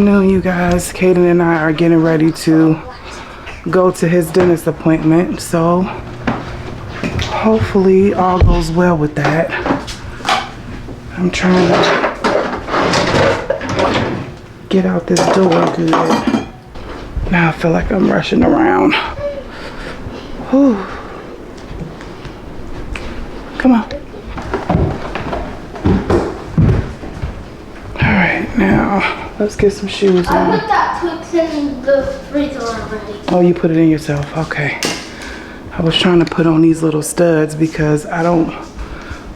afternoon, you guys. Cayden and I are getting ready to go to his dentist appointment, so hopefully all goes well with that. I'm trying to get out this door good. Now I feel like I'm rushing around. Whew. Come on. Alright, now let's get some shoes on. I put that Twix in the freezer already. Oh, you put it in yourself. Okay. I was trying to put on these little studs because I don't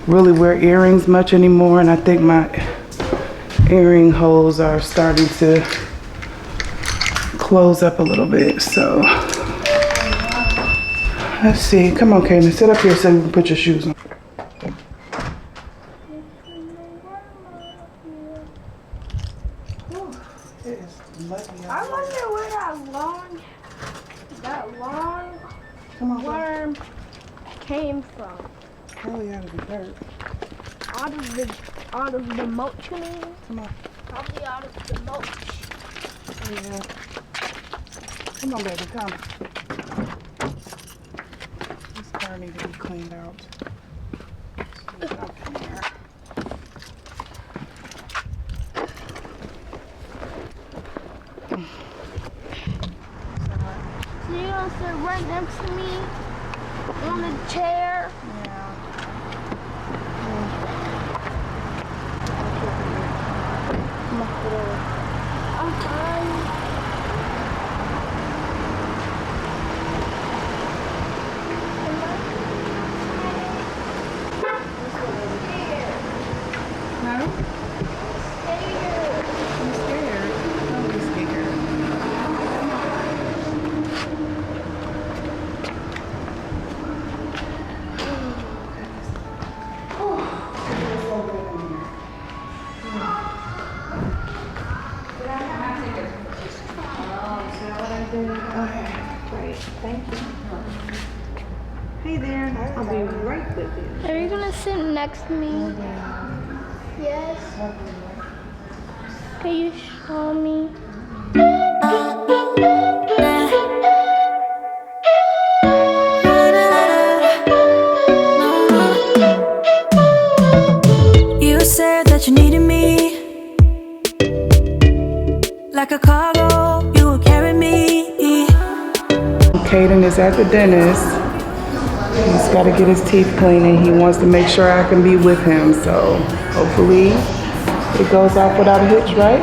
really wear earrings much anymore, and I think my earring holes are starting to close up a little bit. So let's see. Come on, Cayden, sit up here so you can put your shoes on. I wonder where that long worm came from. Probably out of the dirt. Out of the mulch, you mean? Come on. Probably out of the mulch. Yeah. Come on, baby, come. This car needs to be cleaned out. Up in there. So you're gonna sit right next to me on the chair? Yeah. Come on, get over. I'm fine. Huh? I'm scared. Don't be scared. Great, thank you. Hey there, I'll be right with you. Are you gonna sit next to me? Yes. Can you show me? You said that you needed me like a cargo, you would carry me. Cayden is at the dentist. He's got to get his teeth cleaned, and he wants to make sure I can be with him. So hopefully it goes off without a hitch, right?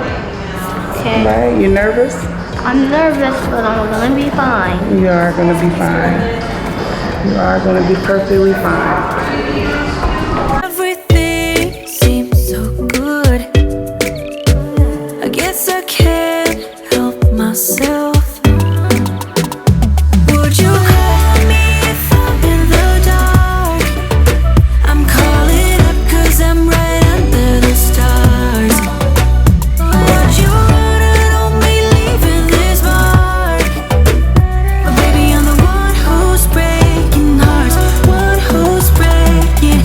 Okay. Right? You nervous? I'm nervous, but I'm gonna be fine. You are going to be fine. You are going to be perfectly fine. Everything seems so good. I guess I can't help myself. Would you call me if I'm in the dark? I'm calling up 'cause I'm right under the stars. Would you run on me leaving this mark? But baby, I'm the one who's breaking hearts, one who's breaking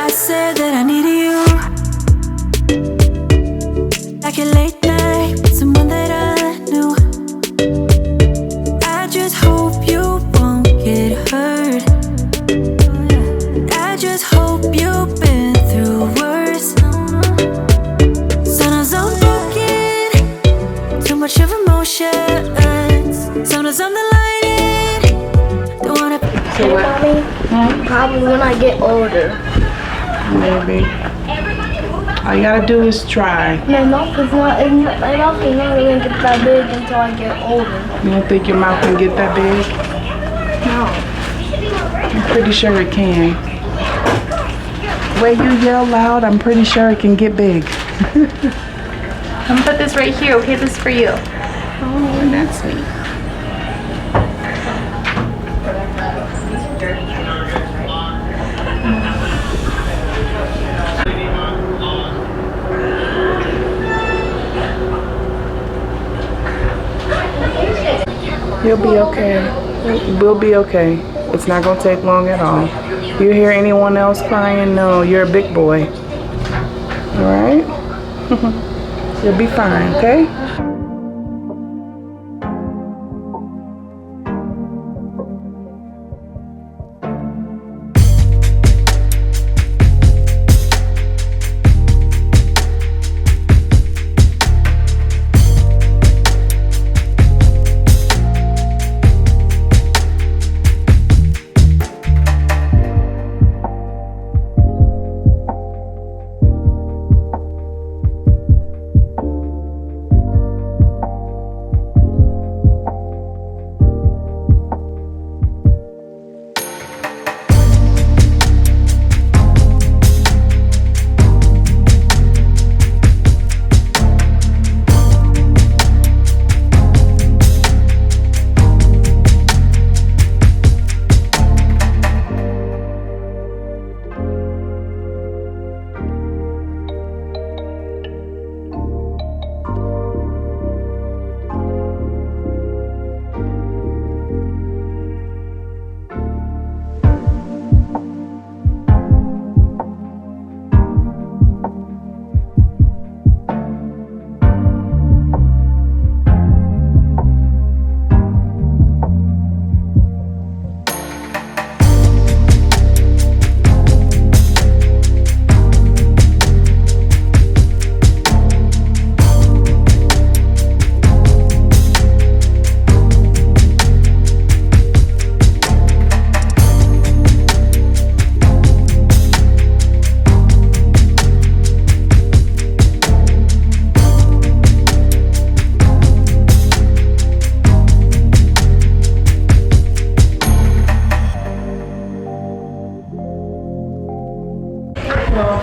I said that I needed you, like a late night with someone that I knew. I just hope you won't get hurt. I just hope you've been through worse. Sometimes I'm broken, too much of emotions. Sometimes I'm the lighting, don't wanna. So what? Mommy, probably when I get older. Maybe. All you got to do is try. My mouth is not really gonna get that big until I get older. You don't think your mouth can get that big? No. I'm pretty sure it can. The way you yell loud, I'm pretty sure it can get big. I'm gonna put this right here, okay? This is for you. Oh, that's sweet. You'll be okay. We'll be okay. It's not gonna take long at all. You hear anyone else crying? No, you're a big boy. All right? You'll be fine, okay?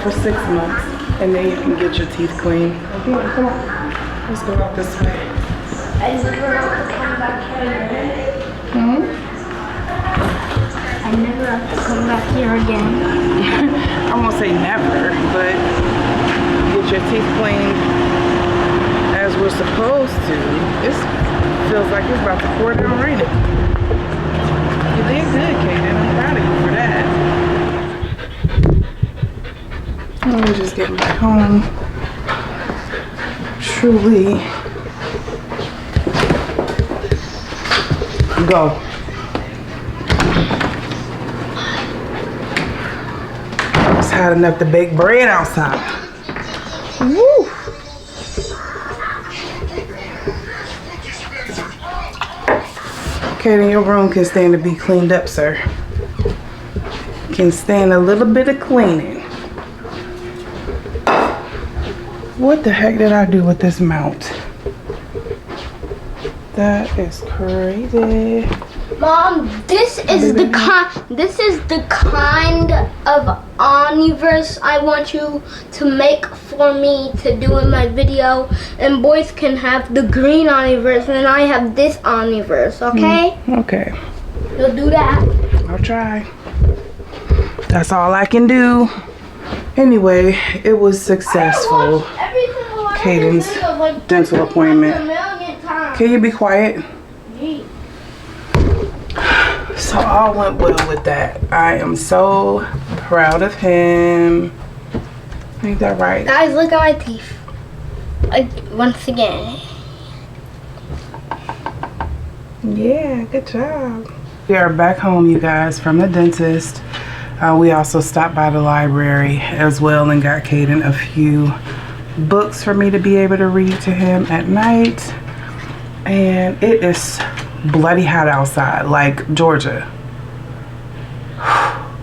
For 6 months, and then you can get your teeth clean. Come on, come on. Let's go out this way. I never have to come back here again. I never have to come back here again. I won't say never, but get your teeth cleaned as we're supposed to. It feels like it's about to pour down raining. You did good, Cayden. I'm proud of you for that. Let me just get back home. Truly. Go. It's hot enough to bake bread outside. Woo! Cayden, your room can stand to be cleaned up, sir. Can stand a little bit of cleaning. What the heck did I do with this mount? That is crazy. Mom, this is the kind of omniverse I want you to make for me to do in my video, and boys can have the green omniverse and I have this omniverse, okay? Okay. You'll do that? I'll try. That's all I can do. Anyway, it was successful. Cayden's dental appointment. Can you be quiet? So all went well with that. I am so proud of him. Ain't that right? Guys, look at my teeth. Once again. Yeah, good job. We are back home, you guys, from the dentist. We also stopped by the library as well and got Cayden a few books for me to be able to read to him at night. And it is bloody hot outside, like Georgia.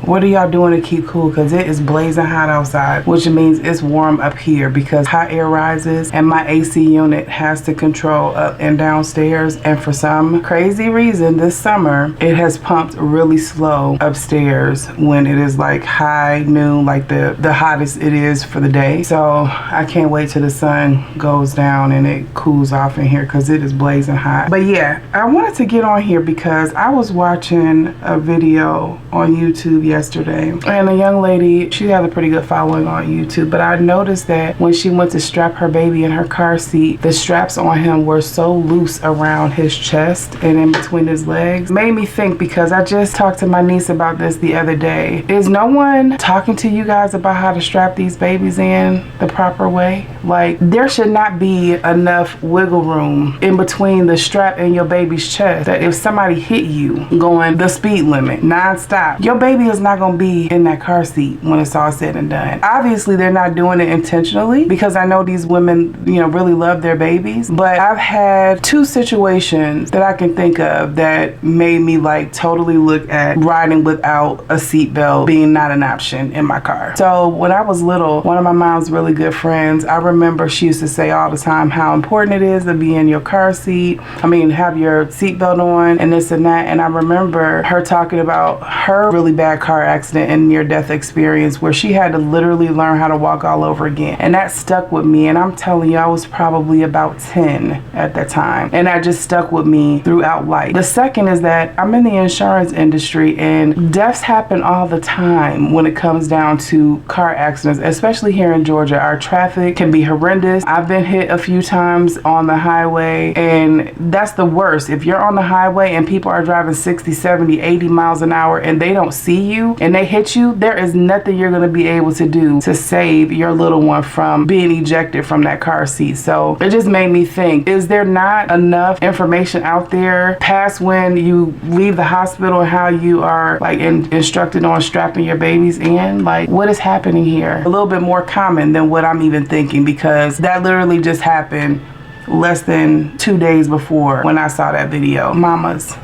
What are y'all doing to keep cool? Because it is blazing hot outside, which means it's warm up here because hot air rises and my AC unit has to control up and downstairs. And for some crazy reason this summer, it has pumped really slow upstairs when it is like high noon, like the hottest it is for the day. So I can't wait till the sun goes down and it cools off in here because it is blazing hot. But yeah, I wanted to get on here because I was watching a video on YouTube yesterday, and a young lady, she has a pretty good following on YouTube, but I noticed that when she went to strap her baby in her car seat, the straps on him were so loose around his chest and in between his legs. Made me think, because I just talked to my niece about this the other day. Is no one talking to you guys about how to strap these babies in the proper way? Like, there should not be enough wiggle room in between the strap and your baby's chest that if somebody hit you going the speed limit non-stop, your baby is not going to be in that car seat when it's all said and done. Obviously, they're not doing it intentionally, because I know these women, you know, really love their babies, but I've had 2 situations that I can think of that made me like totally look at riding without a seatbelt being not an option in my car. So when I was little, one of my mom's really good friends, I remember she used to say all the time how important it is to be in your car seat. I mean, have your seatbelt on and this and that. And I remember her talking about her really bad car accident and near-death experience where she had to literally learn how to walk all over again. And that stuck with me. And I'm telling you, I was probably about 10 at that time. And that just stuck with me throughout life. The second is that I'm in the insurance industry, and deaths happen all the time when it comes down to car accidents, especially here in Georgia. Our traffic can be horrendous. I've been hit a few times on the highway, and that's the worst. If you're on the highway and people are driving 60, 70, 80 miles an hour and they don't see you and they hit you, there is nothing you're going to be able to do to save your little one from being ejected from that car seat. So it just made me think, is there not enough information out there past when you leave the hospital and how you are like instructed on strapping your babies in? Like, what is happening here? A little bit more common than what I'm even thinking, because that literally just happened less than 2 days before when I saw that video. Mamas,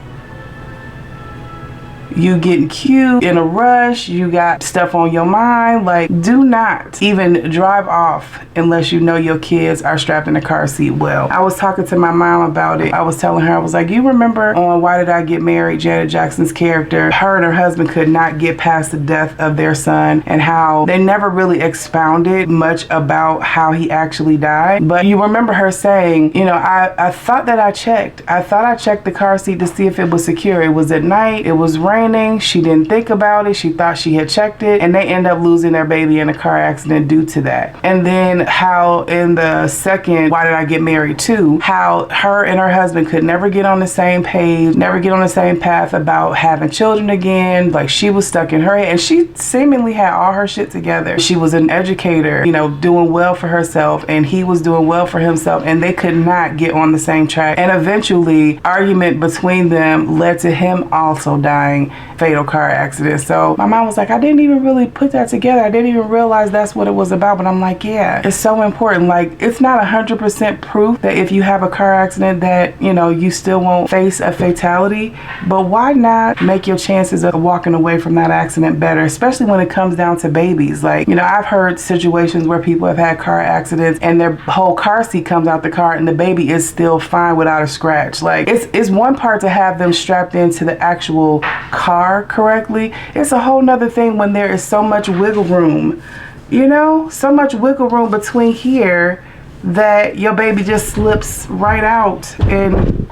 you getting cute in a rush, you got stuff on your mind. Like, do not even drive off unless you know your kids are strapped in a car seat well. I was talking to my mom about it. I was telling her, I was like, you remember on Why Did I Get Married, Janet Jackson's character, her and her husband could not get past the death of their son, and how they never really expounded much about how he actually died. But you remember her saying, you know, I thought that I checked. I thought I checked the car seat to see if it was secure. It was at night, it was raining. She didn't think about it. She thought she had checked it, and they end up losing their baby in a car accident due to that. And then how in the second Why Did I Get Married Too, how her and her husband could never get on the same page, never get on the same path about having children again. Like, she was stuck in her head, and she seemingly had all her shit together. She was an educator, you know, doing well for herself, and he was doing well for himself, and they could not get on the same track. And eventually, argument between them led to him also dying fatal car accident. So my mom was like, I didn't even really put that together. I didn't even realize that's what it was about. But I'm like, yeah, it's so important. Like, it's not 100% proof that if you have a car accident that, you know, you still won't face a fatality. But why not make your chances of walking away from that accident better, especially when it comes down to babies? Like, you know, I've heard situations where people have had car accidents and their whole car seat comes out the car and the baby is still fine without a scratch. Like, it's one part to have them strapped into the actual car correctly. It's a whole nother thing when there is so much wiggle room, you know, so much wiggle room between here that your baby just slips right out and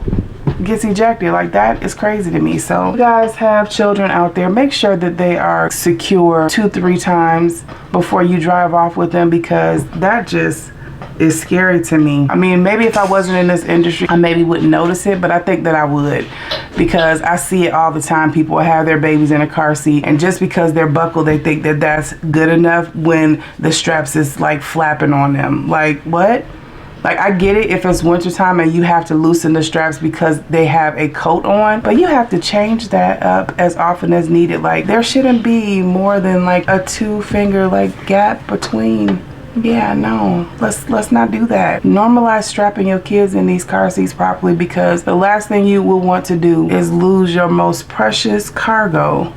gets ejected. Like, that is crazy to me. So, you guys have children out there, make sure that they are secure 2-3 times before you drive off with them, because that just is scary to me. I mean, maybe if I wasn't in this industry, I maybe wouldn't notice it, but I think that I would, because I see it all the time. People have their babies in a car seat, and just because they're buckled, they think that that's good enough when the straps is like flapping on them. Like, what? Like, I get it if it's wintertime and you have to loosen the straps because they have a coat on, but you have to change that up as often as needed. Like, there shouldn't be more than like a 2-finger like gap between. Yeah, no, let's not do that. Normalize strapping your kids in these car seats properly, because the last thing you will want to do is lose your most precious cargo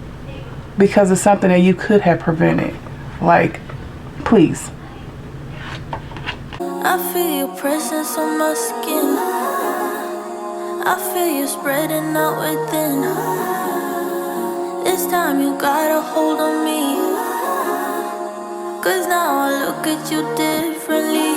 because of something that you could have prevented. Like, please. I feel your presence on my skin. I feel you spreading out within. This time you got a hold on me. 'Cause now I look at you differently.